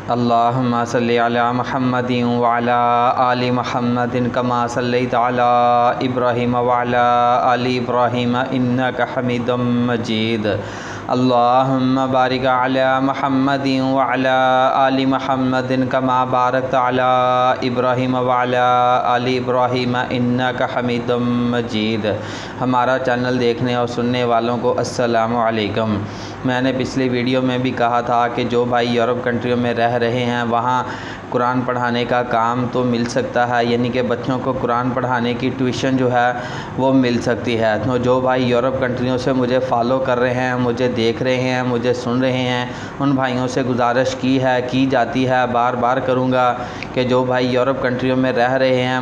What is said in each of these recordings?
اللہم صلی علی محمد وعلی آل محمد کما صلیت علی ابراہیم وعلی آل ابراہیم انک حمید مجید۔ اللہم بارک علی محمد وعلی آل محمد کما بارکت علی ابراہیم وعلی آل ابراہیم انک حمید مجید۔ ہمارا چینل دیکھنے اور سننے والوں کو السلام علیکم۔ میں نے پچھلی ویڈیو میں بھی کہا تھا کہ جو بھائی یورپ کنٹریوں میں رہ رہے ہیں وہاں قرآن پڑھانے کا کام تو مل سکتا ہے، یعنی کہ بچوں کو قرآن پڑھانے کی ٹیوشن جو ہے وہ مل سکتی ہے۔ تو جو بھائی یورپ کنٹریوں سے مجھے فالو کر رہے ہیں، مجھے دیکھ رہے ہیں، مجھے سن رہے ہیں، ان بھائیوں سے گزارش کی جاتی ہے، بار بار کروں گا کہ جو بھائی یورپ کنٹریوں میں رہ رہے ہیں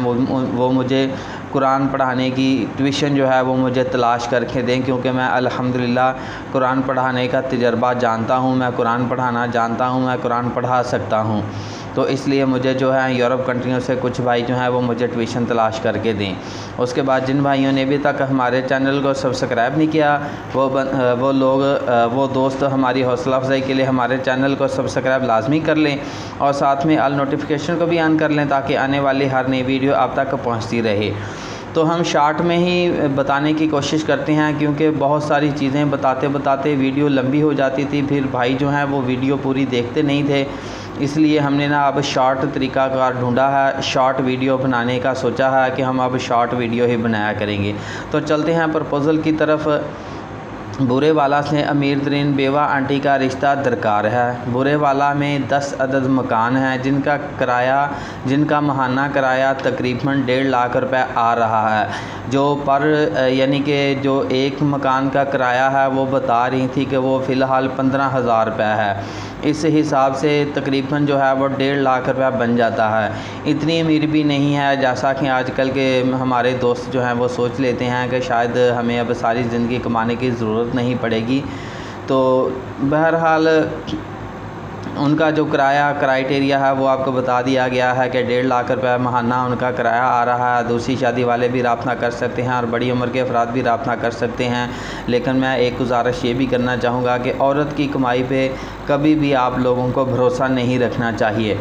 وہ مجھے قرآن پڑھانے کی ٹیوشن جو ہے وہ مجھے تلاش کر کے دیں، کیونکہ میں الحمدللہ قرآن پڑھانے کا تجربہ جانتا ہوں، میں قرآن پڑھانا جانتا ہوں، میں قرآن پڑھا سکتا ہوں۔ تو اس لیے مجھے جو ہے یورپ کنٹریوں سے کچھ بھائی جو ہیں وہ مجھے ٹیوشن تلاش کر کے دیں۔ اس کے بعد جن بھائیوں نے ابھی تک ہمارے چینل کو سبسکرائب نہیں کیا وہ دوست ہماری حوصلہ افزائی کے لیے ہمارے چینل کو سبسکرائب لازمی کر لیں اور ساتھ میں آل نوٹیفیکیشن کو بھی آن کر لیں تاکہ آنے والی ہر نئی ویڈیو آپ تک پہنچتی رہے۔ تو ہم شارٹ میں ہی بتانے کی کوشش کرتے ہیں، کیونکہ بہت ساری چیزیں بتاتے ویڈیو لمبی ہو جاتی تھی، پھر بھائی جو ہیں وہ ویڈیو پوری دیکھتے نہیں تھے۔ اس لیے ہم نے اب شارٹ طریقہ کار ڈھونڈا ہے، شارٹ ویڈیو بنانے کا سوچا ہے کہ ہم اب شارٹ ویڈیو ہی بنایا کریں گے۔ تو چلتے ہیں پرپوزل کی طرف۔ بورے والا سے امیر ترین بیوہ آنٹی کا رشتہ درکار ہے۔ بورے والا میں 10 عدد مکان ہیں جن کا ماہانہ کرایہ تقریباً 1.5 لاکھ روپے آ رہا ہے، یعنی کہ جو ایک مکان کا کرایہ ہے وہ بتا رہی تھی کہ وہ فی الحال 15,000 روپے ہے۔ اس حساب سے تقریباً جو ہے وہ 1.5 لاکھ روپے بن جاتا ہے۔ اتنی امیر بھی نہیں ہے جیسا کہ آج کل کے ہمارے دوست جو ہیں وہ سوچ لیتے ہیں کہ شاید ہمیں اب ساری زندگی کمانے کی ضرورت نہیں پڑے گی۔ تو بہرحال ان کا جو کرائٹیریا ہے وہ آپ کو بتا دیا گیا ہے کہ 1.5 لاکھ روپے ماہانہ ان کا کرایہ آ رہا ہے۔ دوسری شادی والے بھی رابطہ کر سکتے ہیں اور بڑی عمر کے افراد بھی رابطہ کر سکتے ہیں، لیکن میں ایک گزارش یہ بھی کرنا چاہوں گا کہ عورت کی کمائی پہ کبھی بھی آپ لوگوں کو بھروسہ نہیں رکھنا چاہیے۔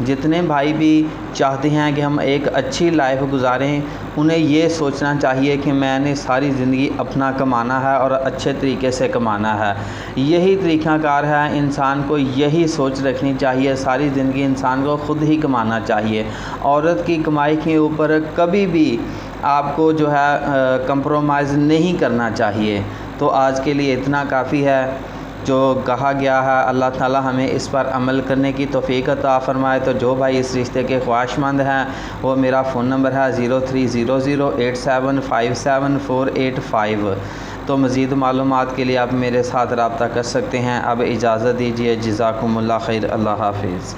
جتنے بھائی بھی چاہتے ہیں کہ ہم ایک اچھی لائف گزاریں، انہیں یہ سوچنا چاہیے کہ میں نے ساری زندگی اپنا کمانا ہے اور اچھے طریقے سے کمانا ہے۔ یہی طریقہ کار ہے، انسان کو یہی سوچ رکھنی چاہیے، ساری زندگی انسان کو خود ہی کمانا چاہیے۔ عورت کی کمائی کے اوپر کبھی بھی آپ کو جو ہے کمپرومائز نہیں کرنا چاہیے۔ تو آج کے لیے اتنا کافی ہے جو کہا گیا ہے۔ اللہ تعالی ہمیں اس پر عمل کرنے کی توفیق عطا فرمائے۔ تو جو بھائی اس رشتے کے خواہش مند ہیں وہ میرا فون نمبر ہے 030087574885۔ تو مزید معلومات کے لیے آپ میرے ساتھ رابطہ کر سکتے ہیں۔ اب اجازت دیجیے، جزاکم اللہ خیر، اللہ حافظ۔